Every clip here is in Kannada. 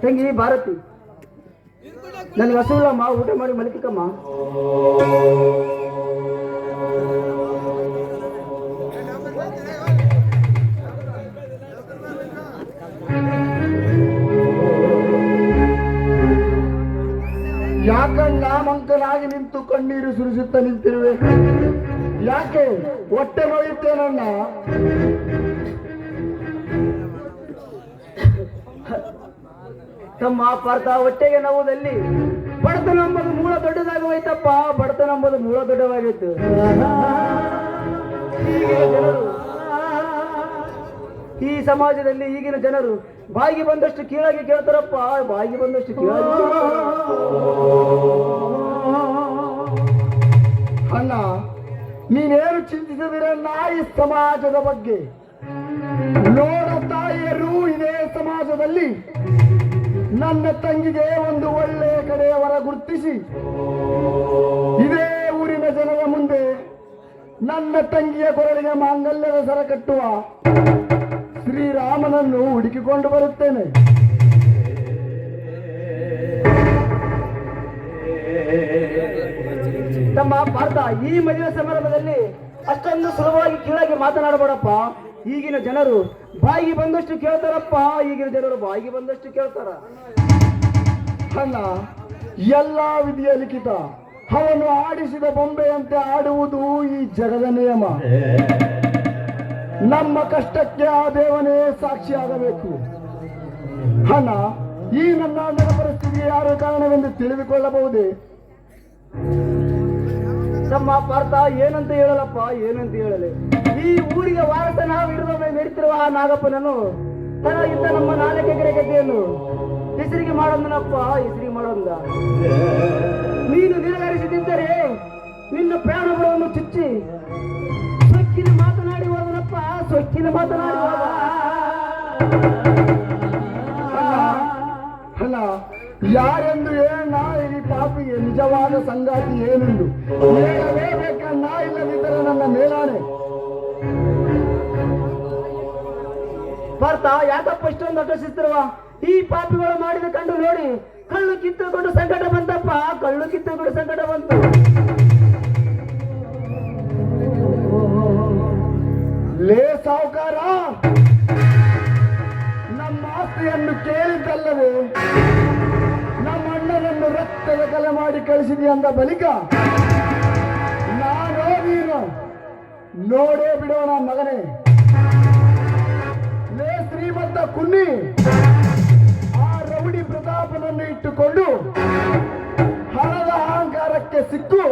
ತಂಗಿ ಭಾರತಿ, ನನಗೆ ಹಸುವಿಲ್ಲಮ್ಮ, ಊಟ ಮಾಡಿ ಮಲಗಿಕಮ್ಮ. ಯಾಕಣ್ಣ ಮಂಕನಾಗಿ ನಿಂತು ಕಣ್ಣೀರು ಸುರಿಸುತ್ತಾ ನಿಂತಿರುವೆ? ಯಾಕೆ ಹೊಟ್ಟೆ ನೋಯುತ್ತೇನಣ್ಣ? ತಮ್ಮ ಪಾರ್ಥ, ಹೊಟ್ಟೆಗೆ ನೋವುದಲ್ಲಿ ಬಡತನ ಎಂಬುದು ಮೂಲ ದೊಡ್ಡದಾಗೋಯ್ತಪ್ಪ. ಬಡತನ ಎಂಬುದು ಮೂಲ ದೊಡ್ಡವಾಗೈತು. ಈಗಿನ ಜನರು, ಈ ಸಮಾಜದಲ್ಲಿ ಈಗಿನ ಜನರು ಬಾಯಿಗೆ ಬಂದಷ್ಟು ಕೀಳಾಗಿ ಕೇಳ್ತಾರಪ್ಪ. ಬಾಯಿಗೆ ಬಂದಷ್ಟು ಕೀಳಾಗಿ. ಅಣ್ಣ, ನೀನೇನು ಚಿಂತಿಸಿದಿರಣ್ಣ ಈ ಸಮಾಜದ ಬಗ್ಗೆ? ನೋಡ ತಾಯಿಯರು, ಇದೇ ಸಮಾಜದಲ್ಲಿ ನನ್ನ ತಂಗಿಗೆ ಒಂದು ಒಳ್ಳೆಯ ಕಡೆಯವರ ಗುರುತಿಸಿ ಇದೇ ಊರಿನ ಜನರ ಮುಂದೆ ನನ್ನ ತಂಗಿಯ ಕೊರಳಿಗೆ ಮಾಂಗಲ್ಯದ ಸರ ಕಟ್ಟುವ ಶ್ರೀರಾಮನನ್ನು ಹುಡುಕಿಕೊಂಡು ಬರುತ್ತೇನೆ. ತಮ್ಮ ಪಾರ್ಥ, ಈ ಮದುವೆ ಸಮಾರಂಭದಲ್ಲಿ ಅಷ್ಟೊಂದು ಸುಲಭವಾಗಿ ಕೀಳಾಗಿ ಮಾತನಾಡಬೇಡಪ್ಪ. ಈಗಿನ ಜನರು ಬಾಯಿಗೆ ಬಂದಷ್ಟು ಕೇಳ್ತಾರಪ್ಪ. ಈಗಿನ ಜನರು ಬಾಯಿಗೆ ಬಂದಷ್ಟು ಕೇಳ್ತಾರ. ಅಣ್ಣ, ಎಲ್ಲ ವಿಧಿಯ ಲಿಖಿತ. ಅವನು ಆಡಿಸಿದ ಬೊಂಬೆಯಂತೆ ಆಡುವುದು ಈ ಜಗದ ನಿಯಮ. ನಮ್ಮ ಕಷ್ಟಕ್ಕೆ ಆ ದೇವನೇ ಸಾಕ್ಷಿಯಾಗಬೇಕು. ಅಣ್ಣ, ಈ ನನ್ನ ಅಣ್ಣನ ಪರಿಸ್ಥಿತಿಗೆ ಯಾರು ಕಾರಣವೆಂದು ತಿಳಿದುಕೊಳ್ಳಬಹುದೇ? ತಮ್ಮ ಪಾರ್ಥ, ಏನಂತ ಹೇಳಲಪ್ಪ, ಏನಂತ ಹೇಳಲೆ? ಈ ಊರಿಗೆ ವಾರತನ ಹಿಡಿದ ನಡೀತಿರುವ ಆ ನಾಗಪ್ಪನನ್ನು ತನ ಇದ್ದ ನಮ್ಮ 4 ಎಕರೆ ಗದ್ದೆಯನ್ನು ಹೆಸರಿಗೆ ಮಾಡೋದನಪ್ಪ, ಹೆಸರಿಗೆ ಮಾಡೋದ. ನೀನು ನಿರಾಕರಿಸಿದ್ದರೆ ನಿನ್ನ ಪ್ರಾಣಗಳನ್ನು ಚುಚ್ಚಿ ಸೊಕ್ಕಿನ ಮಾತನಾಡಿ ಹೋದನಪ್ಪ, ಸೊಕ್ಕಿನ ಮಾತನಾಡಿ ಹೋದ. ಅಲ್ಲ, ಯಾರೆಂದು ಹೇಳಣ್ಣ ಈ ಪಾಪಿಗೆ ನಿಜವಾದ ಸಂಗಾತಿ ಏನೆಂದು ಹೇಳಲೇಬೇಕಣ್ಣ. ಇಲ್ಲದಿದ್ದರೆ ನನ್ನ ಮೇಲಾನೆ. ಪಾರ್ಥ, ಯಾಕಪ್ಪ ಇಷ್ಟೊಂದು ಅಟಸಿತ್ತಿರುವ? ಈ ಪಾಪಿಗಳು ಮಾಡಿದ ಕಂಡು ನೋಡಿ ಕಳ್ಳು ಕಿತ್ತುಕೊಂಡು ಸಂಕಟ ಬಂತಪ್ಪ. ಕಳ್ಳು ಕಿತ್ತುಕೊಂಡು ಸಂಕಟ ಬಂತು. ಲೇ ಸಾವುಕಾರ, ನಮ್ಮ ಆಸ್ತಿಯನ್ನು ಕೇಳಿದ್ದಲ್ಲದೆ ನಮ್ಮ ಅಣ್ಣನನ್ನು ರಕ್ತದ ಕಲೆ ಮಾಡಿ ಕಳಿಸಿದಿ ಅಂದ ಬಳಿಕ ನಾನೋ ನೀನು ನೋಡೇ ಬಿಡೋಣ ಮಗನೇ. ಲೇ ಶ್ರೀಮಂತ ಕುನ್ನಿ, ಆ ರೌಡಿ ಪ್ರತಾಪನನ್ನು ಇಟ್ಟುಕೊಂಡು ಹಣದ ಅಹಂಕಾರಕ್ಕೆ ಸಿಕ್ಕು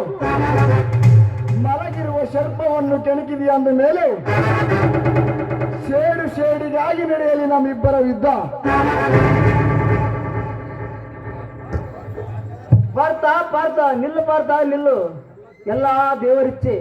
ಮಲಗಿರುವ ಶರ್ಪವನ್ನು ಕೆಣಕಿದಿ ಅಂದ ಮೇಲೆ ಸೇಡು ಸೇಡಿಗಾಗಿ ನಡೆಯಲಿ ನಮ್ಮಿಬ್ಬರ ಯುದ್ಧ. ಪಾರ್ಥ, ಪಾರ್ಥ ನಿಲ್ಲು, ಪಾರ್ಥ ನಿಲ್ಲು. ಎಲ್ಲ ದೇವರಿಚ್ಛೆ.